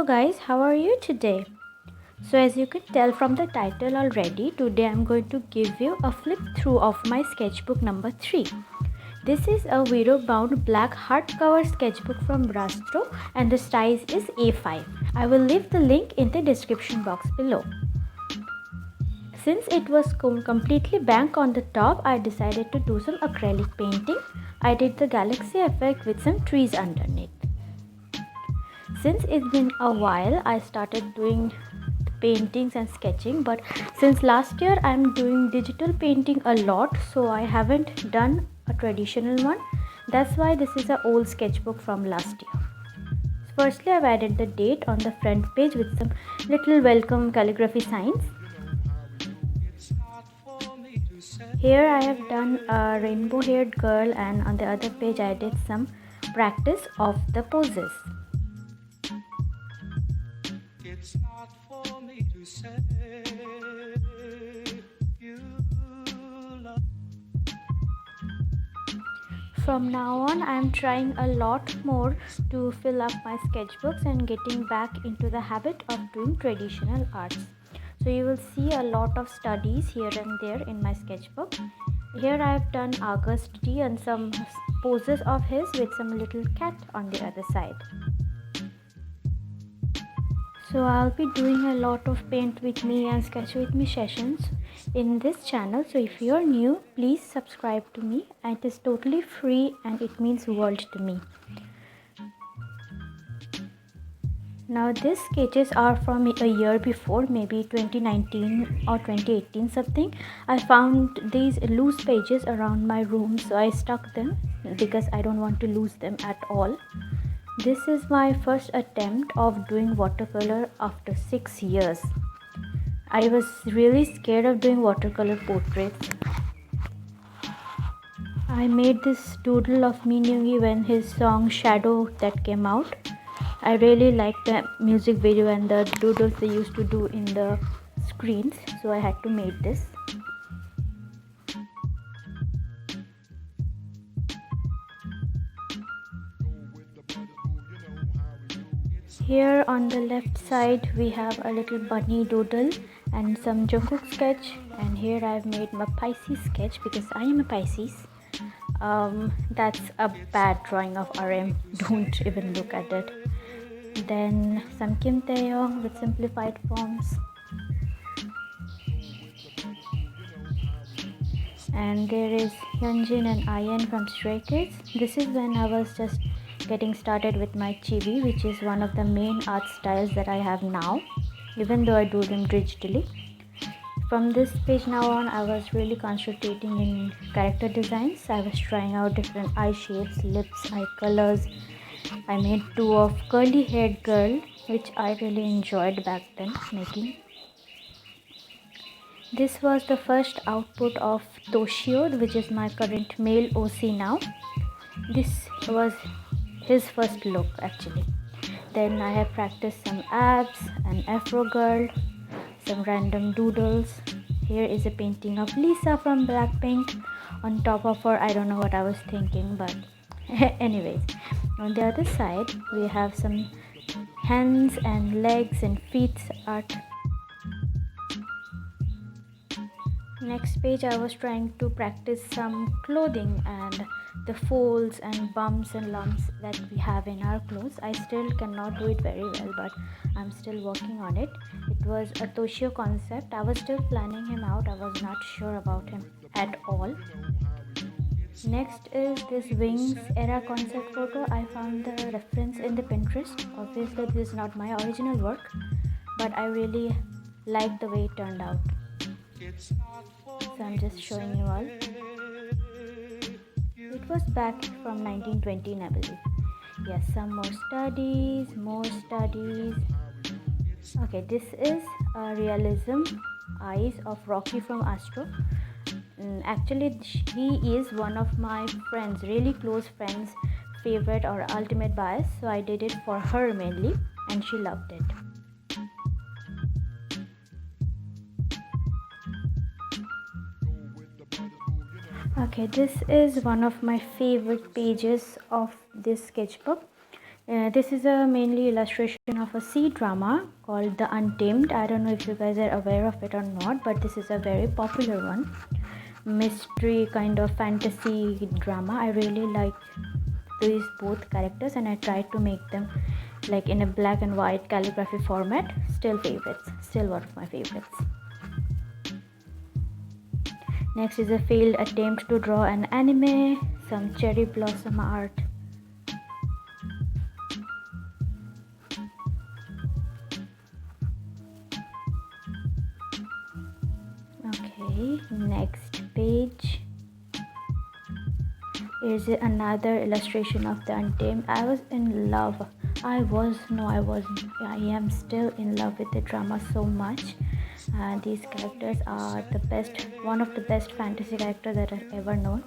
guys, how are you today? So as you can tell from the title already, today I'm going to give you a flip through of my sketchbook number 3. This is a wiro bound black hardcover sketchbook from Brustro and the size is A5. I will leave the link in the description box below. Since it was completely blank on the top, I decided to do some acrylic painting. I did the galaxy effect with some trees underneath. Since it's been a while, I started doing paintings and sketching, but since last year I'm doing digital painting a lot, so I haven't done a traditional one. That's why this is an old sketchbook from last year. Firstly, I've added the date on the front page with some little welcome calligraphy signs. Here I have done a rainbow haired girl, and on the other page I did some practice of the poses. It's not for me to say you love. From now on, I am trying a lot more to fill up my sketchbooks and getting back into the habit of doing traditional arts. So you will see a lot of studies here and there in my sketchbook. Here I have done August D and some poses of his with some little cat on the other side. So I'll be doing a lot of paint with me and sketch with me sessions in this channel. So if you're new, please subscribe to me. It is totally free and it means world to me. Now these sketches are from a year before, maybe 2019 or 2018 something. I found these loose pages around my room, so I stuck them because I don't want to lose them at all. This is my first attempt of doing watercolor after 6 years. I was really scared of doing watercolor portraits. I made this doodle of Minyoongi when his song Shadow that came out. I really liked the music video and the doodles they used to do in the screens, so I had to make this. Here on the left side we have a little bunny doodle and some Jungkook sketch, and here I've made my Pisces sketch because I am a Pisces. That's a bad drawing of RM, don't even look at it. Then some Kim Taeyong with simplified forms. And there is Hyunjin and Ian from Stray Kids. This is when I was just getting started with my chibi, which is one of the main art styles that I have now, even though I do them digitally. From this page now on, I was really concentrating in character designs. I was trying out different eye shapes, lips, eye colors. I made 2 of curly haired girl, which I really enjoyed back then making. This was the first output of Toshio, which is my current male OC now. This was his first look actually. Then I have practiced some abs, an afro girl, some random doodles. Here is a painting of Lisa from Blackpink on top of her. I don't know what I was thinking, but anyways. On the other side we have some hands and legs and feet art. Next page I was trying to practice some clothing and the folds and bumps and lumps that we have in our clothes. I still cannot do it very well, but I'm still working on it. It was a Toshio concept. I was still planning him out. I was not sure about him at all. Next is this wings era concept photo. I found the reference in the Pinterest. Obviously this is not my original work, but I really liked the way it turned out. So I'm just showing you all. It was back from 1920, I believe. Yes, some more studies. Okay, this is a realism eyes of Rocky from Astro. Actually, he is one of my friends, really close friends, favorite or ultimate bias. So I did it for her mainly, and she loved it. Okay, this is one of my favorite pages of this sketchbook. This is a mainly illustration of a C drama called The Untamed. I don't know if you guys are aware of it or not, but this is a very popular one. Mystery kind of fantasy drama. I really like these both characters and I tried to make them like in a black and white calligraphy format. Still favorites. Still one of my favorites. Next is a failed attempt to draw an anime. Some cherry blossom art. Okay, next page is another illustration of the Untamed. I was in love. I am still in love with the drama so much. These characters are the best, one of the best fantasy characters that I've ever known.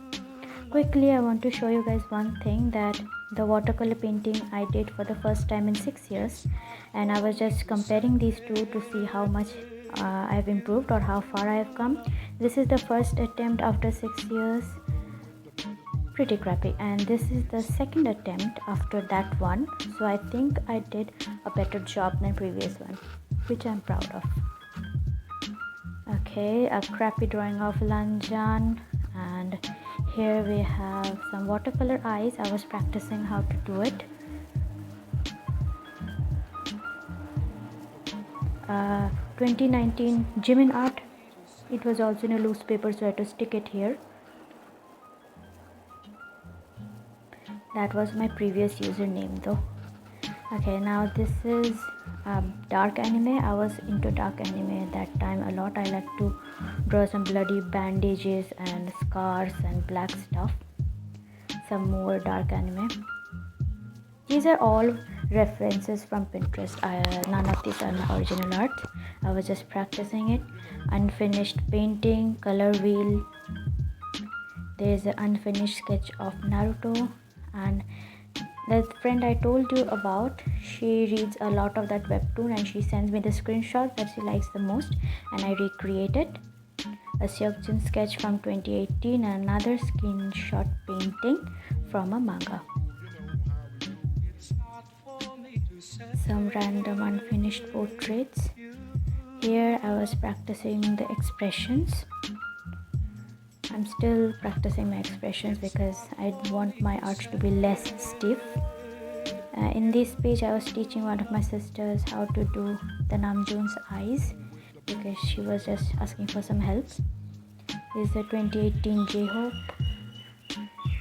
Quickly, I want to show you guys one thing, that the watercolor painting I did for the first time in 6 years, and I was just comparing these two to see how much I've improved or how far I have come. This is the first attempt after 6 years, pretty crappy, and this is the second attempt after that one, so I think I did a better job than previous one, which I'm proud of. Okay, a crappy drawing of Lanjan, and here we have some watercolor eyes. I was practicing how to do it. 2019 Jimin art. It was also in a loose paper, so I had to stick it here. That was my previous username though. Okay, now this is dark anime. I was into dark anime at that time a lot. I like to draw some bloody bandages and scars and black stuff. Some more dark anime. These are all references from Pinterest. None of these are my original art. I was just practicing it. Unfinished painting, color wheel. There is an unfinished sketch of Naruto, and the friend I told you about, she reads a lot of that webtoon and she sends me the screenshot that she likes the most, and I recreate it. A Seokjin sketch from 2018 and another screenshot painting from a manga. Some random unfinished portraits. Here I was practicing the expressions. I'm still practicing my expressions because I want my art to be less stiff. In this page I was teaching one of my sisters how to do the Namjoon's eyes because she was just asking for some help. This is the 2018 J-Hope.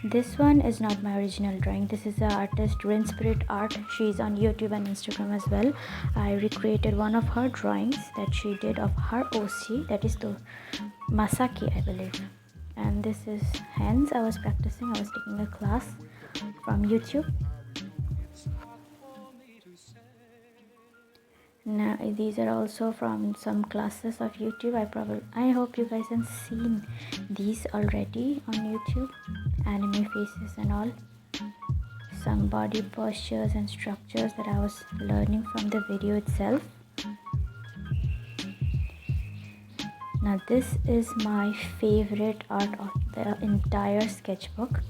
This one is not my original drawing. This is the artist Rain Spirit Art. She's on YouTube and Instagram as well. I recreated one of her drawings that she did of her OC, that is the Masaki, I believe. And this is hands. I was practicing. I was taking a class from YouTube. Now these are also from some classes of YouTube. I hope you guys have seen these already on YouTube. Anime faces and all. Some body postures and structures that I was learning from the video itself. Now this is my favorite art of the entire sketchbook,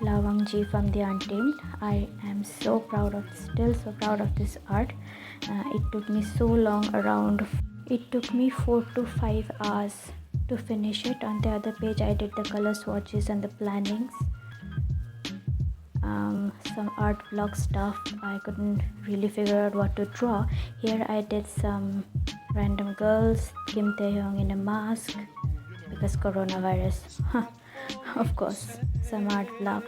Lawangji from the Untamed. I am so proud of, still so proud of this art. It took me so long, it took me 4 to 5 hours to finish it. On the other page I did the color swatches and the plannings. Some art block stuff. I couldn't really figure out what to draw. Here I did some random girls, Kim Taehyung in a mask because coronavirus. Of course, some art block.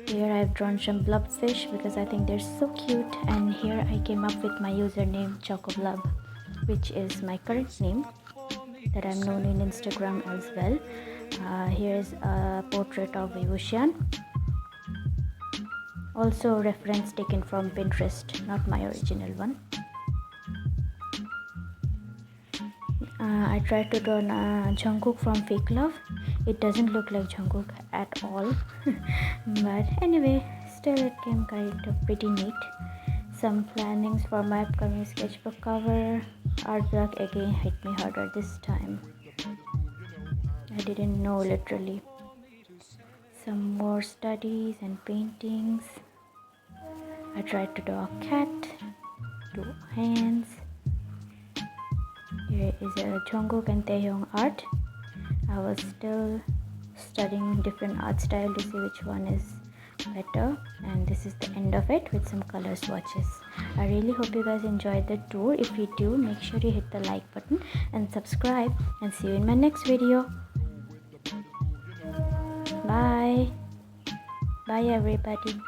Here I've drawn some blobfish because I think they're so cute, and here I came up with my username Chocoblub, which is my current name that I'm known in Instagram as well. Here's a portrait of Vivushan. Also reference taken from Pinterest, not my original one. I tried to draw Jungkook from Fake Love. It doesn't look like Jungkook at all. But anyway, still it came kind of pretty neat. Some plannings for my upcoming sketchbook cover. Art block again hit me harder this time. I didn't know literally. Some more studies and paintings. I tried to draw a cat, 2 hands. Here is a Jungkook and Taehyung art. I was still studying different art style to see which one is better, and this is the end of it with some color swatches. I really hope you guys enjoyed the tour. If you do, make sure you hit the like button and subscribe, and see you in my next video. Bye everybody.